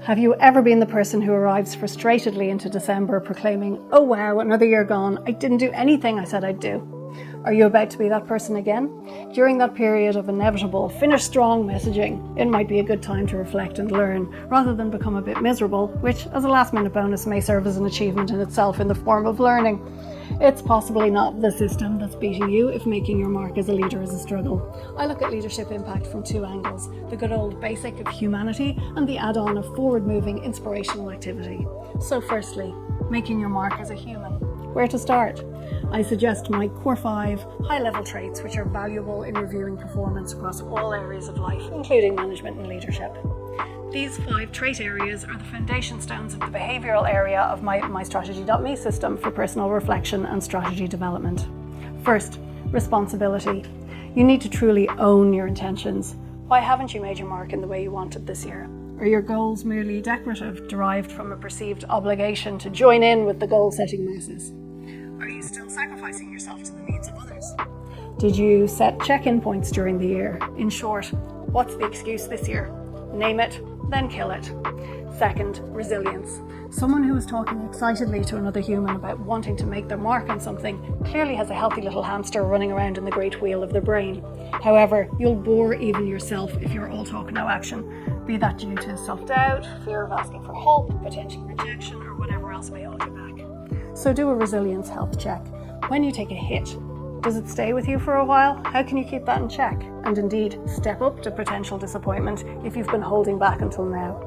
Have you ever been the person who arrives frustratedly into December proclaiming, "Oh wow, another year gone, I didn't do anything I said I'd do"? Are you about to be that person again? During that period of inevitable finish strong messaging, it might be a good time to reflect and learn, rather than become a bit miserable, which as a last minute bonus may serve as an achievement in itself in the form of learning. It's possibly not the system that's beating you if making your mark as a leader is a struggle. I look at leadership impact from two angles, the good old basic of humanity and the add-on of forward-moving inspirational activity. So firstly, making your mark as a human. Where to start? I suggest my core 5 high-level traits which are valuable in reviewing performance across all areas of life, including management and leadership. These 5 trait areas are the foundation stones of the behavioural area of my Strategy.me system for personal reflection and strategy development. First, responsibility. You need to truly own your intentions. Why haven't you made your mark in the way you wanted this year? Are your goals merely decorative, derived from a perceived obligation to join in with the goal-setting masses? Are you still sacrificing yourself to the needs of others? Did you set check-in points during the year? In short, what's the excuse this year? Name it, then kill it. Second, resilience. Someone who is talking excitedly to another human about wanting to make their mark on something clearly has a healthy little hamster running around in the great wheel of their brain. However, you'll bore even yourself if you're all talk no action, be that due to self-doubt, fear of asking for help, potential rejection, or whatever else may hold you back. So do a resilience health check. When you take a hit, does it stay with you for a while? How can you keep that in check? And indeed, step up to potential disappointment if you've been holding back until now.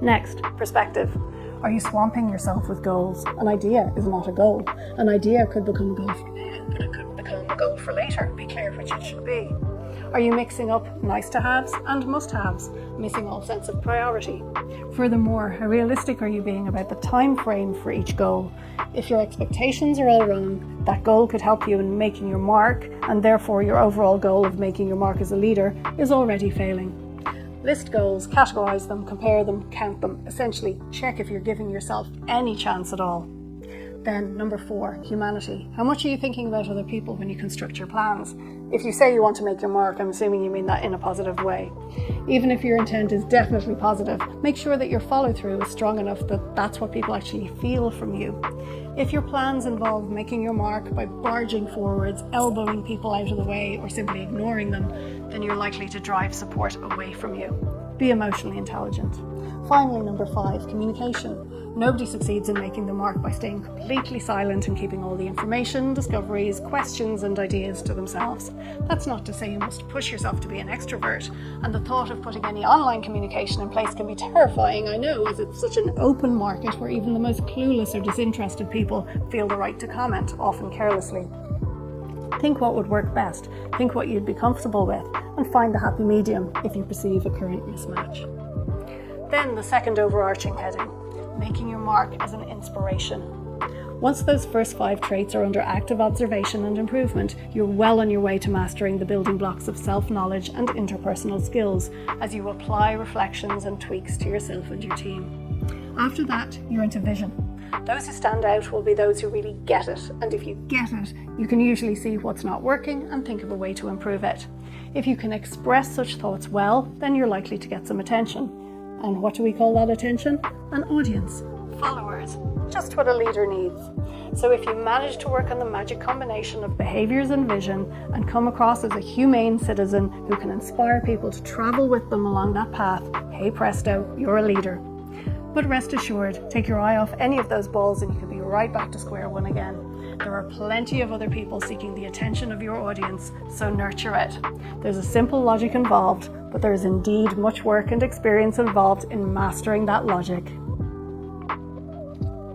Next, perspective. Are you swamping yourself with goals? An idea is not a goal. An idea could become a goal for now, but it could become a goal for later. Be clear which it should be. Are you mixing up nice to haves and must haves, missing all sense of priority? Furthermore, how realistic are you being about the time frame for each goal? If your expectations are all wrong, that goal could help you in making your mark, and therefore your overall goal of making your mark as a leader is already failing. List goals, categorize them, compare them, count them. Essentially, check if you're giving yourself any chance at all. Then, number 4, humanity. How much are you thinking about other people when you construct your plans? If you say you want to make your mark, I'm assuming you mean that in a positive way. Even if your intent is definitely positive, make sure that your follow-through is strong enough that that's what people actually feel from you. If your plans involve making your mark by barging forwards, elbowing people out of the way, or simply ignoring them, then you're likely to drive support away from you. Be emotionally intelligent. Finally, number 5, communication. Nobody succeeds in making the mark by staying completely silent and keeping all the information, discoveries, questions and ideas to themselves. That's not to say you must push yourself to be an extrovert, and the thought of putting any online communication in place can be terrifying, I know, as it's such an open market where even the most clueless or disinterested people feel the right to comment, often carelessly. Think what would work best, think what you'd be comfortable with, and find the happy medium if you perceive a current mismatch. Then the second overarching heading, making your mark as an inspiration. Once those first 5 traits are under active observation and improvement, you're well on your way to mastering the building blocks of self-knowledge and interpersonal skills as you apply reflections and tweaks to yourself and your team. After that, you're into vision. Those who stand out will be those who really get it, and if you get it, you can usually see what's not working and think of a way to improve it. If you can express such thoughts well, then you're likely to get some attention. And what do we call that attention? An audience, followers, just what a leader needs. So if you manage to work on the magic combination of behaviours and vision and come across as a humane citizen who can inspire people to travel with them along that path, hey presto, you're a leader. But rest assured, take your eye off any of those balls and you can be right back to square one again. There are plenty of other people seeking the attention of your audience, so nurture it. There's a simple logic involved, but there is indeed much work and experience involved in mastering that logic.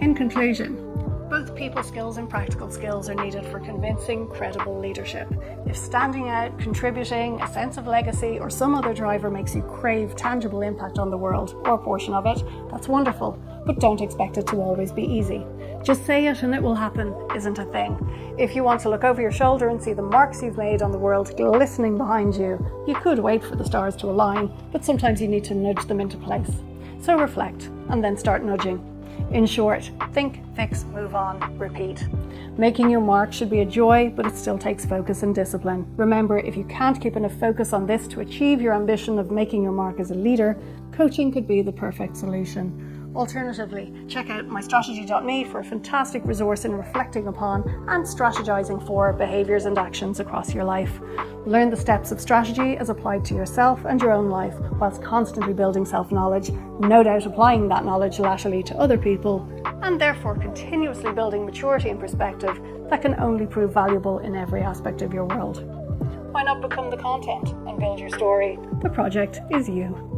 In conclusion, both people skills and practical skills are needed for convincing, credible leadership. If standing out, contributing, a sense of legacy, or some other driver makes you crave tangible impact on the world, or a portion of it, that's wonderful, but don't expect it to always be easy. Just say it and it will happen isn't a thing. If you want to look over your shoulder and see the marks you've made on the world glistening behind you, you could wait for the stars to align, but sometimes you need to nudge them into place. So reflect, and then start nudging. In short, think, fix, move on, repeat. Making your mark should be a joy, but it still takes focus and discipline. Remember, if you can't keep enough focus on this to achieve your ambition of making your mark as a leader, coaching could be the perfect solution. Alternatively, check out mystrategy.me for a fantastic resource in reflecting upon and strategizing for behaviours and actions across your life. Learn the steps of strategy as applied to yourself and your own life, whilst constantly building self-knowledge, no doubt applying that knowledge laterally to other people, and therefore continuously building maturity and perspective that can only prove valuable in every aspect of your world. Why not become the content and build your story? The project is you.